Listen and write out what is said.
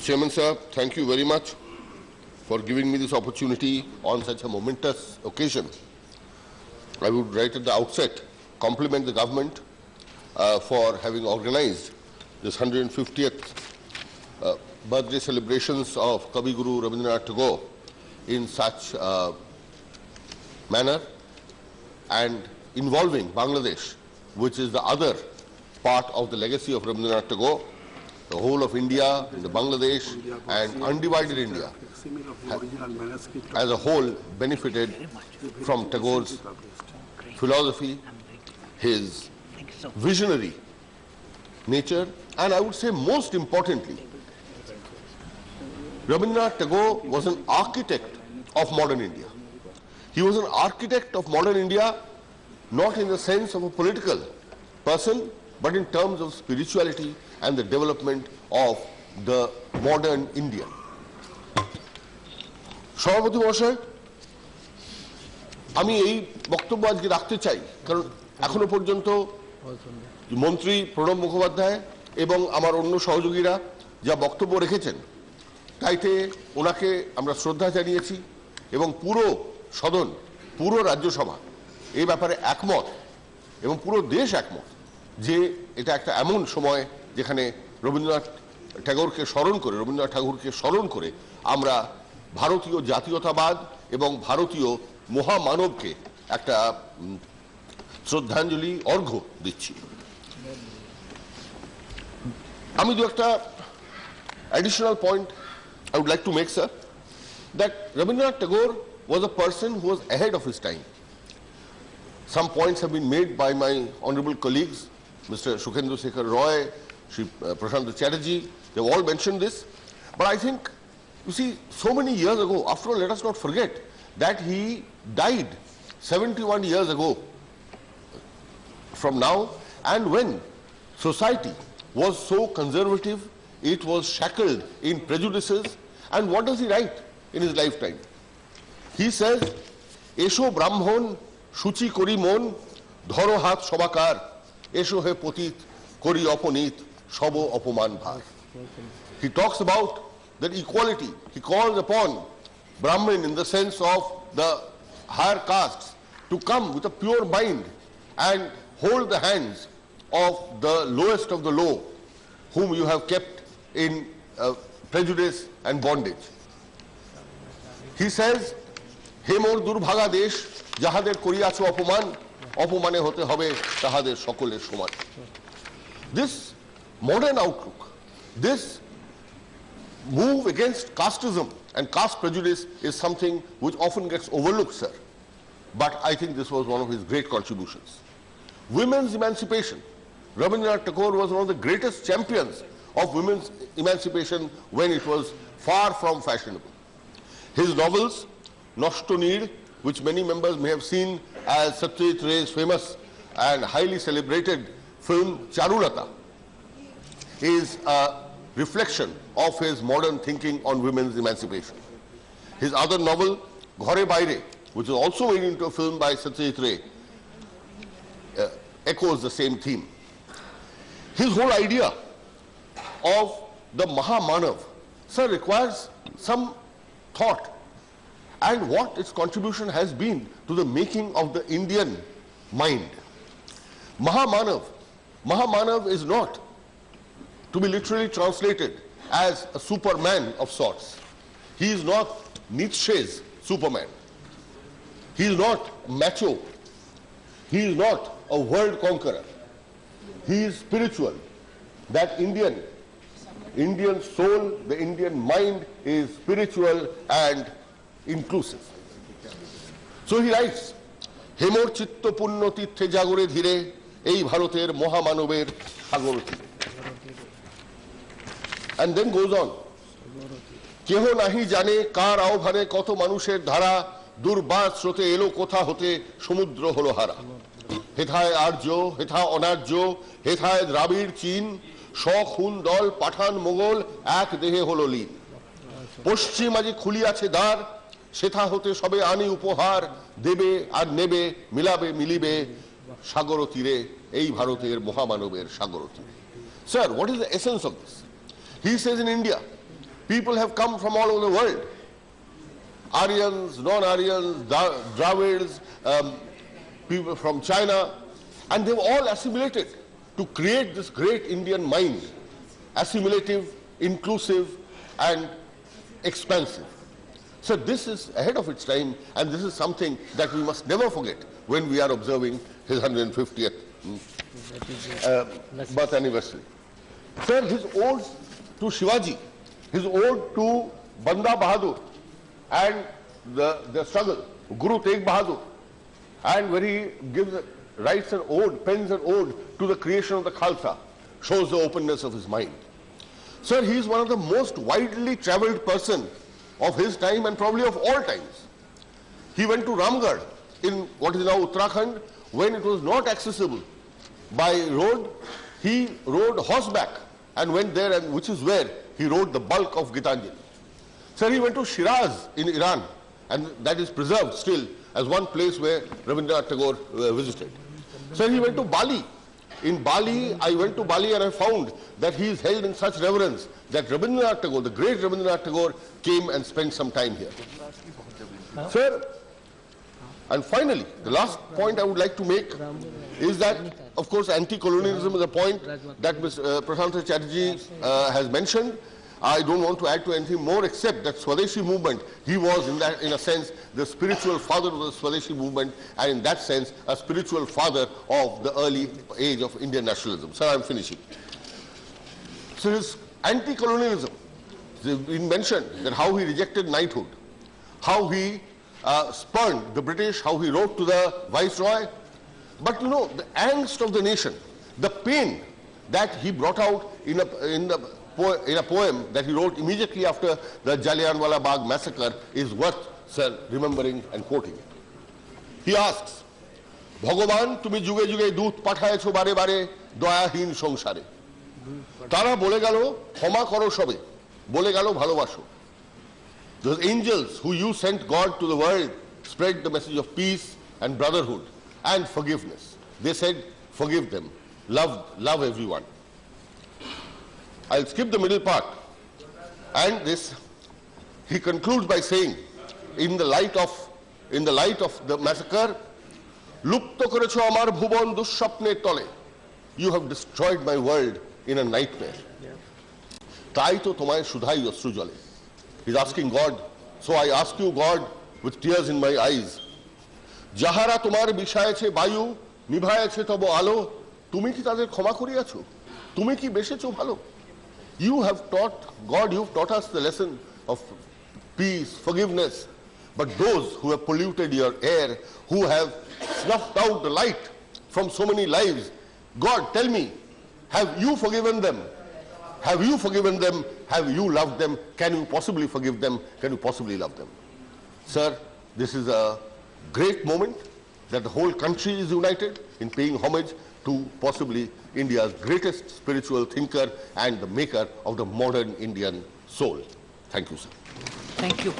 Chairman, sir, thank you very much for giving me this opportunity on such a momentous occasion. I would right at the outset compliment the government for having organized this 150th birthday celebrations of Kavi Guru Rabindranath Tagore in such manner and involving Bangladesh, which is the other part of the legacy of Rabindranath Tagore. The whole of India, the Bangladesh and undivided India as a whole benefited from Tagore's philosophy, his visionary nature, and I would say most importantly, Rabindranath Tagore was an architect of modern India. He was an architect of modern India, not in the sense of a political person, but in terms of spirituality and the development of the modern India. সভাপতি মহাশয়, আমি এই বক্তব্য আজকে রাখতে চাই কারণ এখনো পর্যন্ত মন্ত্রী প্রণব মুখোপাধ্যায় এবং আমার অন্য সহযোগীরা যা বক্তব্য রেখেছেন তাইতে ওনাকে আমরা শ্রদ্ধা জানিয়েছি এবং পুরো সদন, পুরো রাজ্যসভা এই ব্যাপারে একমত এবং পুরো দেশ একমত যে এটা একটা এমন সময় যেখানে রবীন্দ্রনাথ ঠাকুরকে স্মরণ করে আমরা ভারতীয় জাতীয়তাবাদ এবং ভারতীয় মহামানবকে একটা শ্রদ্ধাঞ্জলি অর্ঘ্য দিচ্ছি। আমি দু একটা additional point I would like to make, sir, that Rabindranath Tagore was a person who was ahead of his time. Some points have been made by my honorable colleagues, Mr. Shukhendra Shekhar Roy, Shri Prashant Chatterjee. They've all mentioned this. But I think, you see, so many years ago, after all, let us not forget that he died 71 years ago from now, and when society was so conservative, it was shackled in prejudices. And what does he write in his lifetime? He says, Esho Brahmon, Shuchi Kori Mon, Dhoro Hat Shobakar, Esho He Potit, Kori Oponit, Shobo Opoman Bhar. He talks about that equality. He calls upon Brahmin in the sense of the higher castes to come with a pure mind and hold the hands of the lowest of the low, whom you have kept in prejudice and bondage. He says, He mor durbhaga desh, jahader koriyacho opoman, opomane hote hobe tahader sokoler soman. This modern outlook, this move against casteism and caste prejudice is something which often gets overlooked, sir. But I think this was one of his great contributions. Women's emancipation. Rabindranath Tagore was one of the greatest champions of women's emancipation when it was far from fashionable. His novels, Noshto Neer, which many members may have seen as Satyajit Ray's famous and highly celebrated film Charulata, is a reflection of his modern thinking on women's emancipation. His other novel, Ghore Baire, which was also made into a film by Satyajit Ray, echoes the same theme. His whole idea of the Mahamanav, sir, requires some thought and what its contribution has been to the making of the Indian mind. Mahamanav is not to be literally translated as a superman of sorts. He is not Nietzsche's Superman. He is not macho. He is not a world conqueror. He is spiritual. That Indian soul, the Indian mind is spiritual and inclusive. So he writes, Hemor Chitto Punno Tithe Jagore Dhire, Ei Bharoter Mohamanober Sagor Thire. And then goes on, Keho Nahi Jane, Kar Aobhane Koto Manusher Dhara, Durbat Srote Elo Kotha Hote, Somudro Holo Hara. Hethaye Arjo, Hetha Onarjo, Hethaye Drabir Chin, শখ হুন দল পাঠান মোগল এক দেহে হলো লীন পশ্চিম আজি খুলিয়াছে দ্বার সেথা হতে সবে আনি উপহার দেবে আর নেবে মিলাবে মিলিবে সাগর তীরে এই ভারতের মহামানবের সাগর তীরে। Sir, what is the essence of this? He says in India People have come from all over the world. Aryans, non-Aryans, Dravids, people from China, and they've all assimilated to create this great Indian mind, assimilative, inclusive, and expansive. So this is ahead of its time, and this is something that we must never forget when we are observing his 150th birth anniversary. Sir, his ode to Shivaji, his ode to Banda Bahadur, and the struggle, Guru Tegh Bahadur, and where he writes an ode, pens an ode to the creation of the Khalsa, shows the openness of his mind. Sir, he is one of the most widely travelled person of his time and probably of all times. He went to Ramgarh in what is now Uttarakhand when it was not accessible by road. He rode horseback and went there, and which is where he wrote the bulk of Gitanjali. Sir, he went to Shiraz in Iran, and that is preserved still as one place where Rabindranath Tagore visited. Sir, he went to Bali. In Bali, I went to Bali and I found that he is held in such reverence that Rabindranath Tagore, the great Rabindranath Tagore, came and spent some time here. Sir, and finally, the last point I would like to make is that, of course, anti-colonialism is a point that Mr. Prashant Chatterjee has mentioned. I don't want to add to anything more except that Swadeshi movement, he was in a sense the spiritual father of the Swadeshi movement, and in that sense a spiritual father of the early age of Indian nationalism. Sir, I am finishing. So his anti-colonialism, it's been mentioned that how he rejected knighthood, how he spurned the British, how he wrote to the Viceroy. But you know, the angst of the nation, the pain that he brought out in a poem that he wrote immediately after the Jallianwala Bagh massacre is worth, sir, remembering and quoting. He asks, Bhagavan, tumi juge juge doot pathayecho bare bare dayahin সংসারে তারা বলে গেল ক্ষমা করো সবে বলে গেল ভালোবাসো. Those angels who you sent God to the world spread the message of peace and brotherhood and forgiveness. They said, forgive them, love everyone. I'll skip the middle part, and this he concludes by saying, in the light of the massacre, lupto korecho amar bhubon dushapner tole, you have destroyed my world in a nightmare. Tai to tomay shudhai ashru jale. He's asking God, so I ask you, God, with tears in my eyes, jahara tomar bishayeche bayu nibhayeche tobo alo, tumi ki tader khoma koriyacho, tumi ki beshecho bhalo. You have taught, God, you've taught us the lesson of peace, forgiveness. But those who have polluted your air, who have snuffed out the light from so many lives, God, tell me, have you forgiven them? Have you forgiven them? Have you loved them? Can you possibly forgive them? Can you possibly love them? Sir, this is a great moment that the whole country is united in paying homage to possibly India's greatest spiritual thinker and the maker of the modern Indian soul. Thank you, sir. Thank you.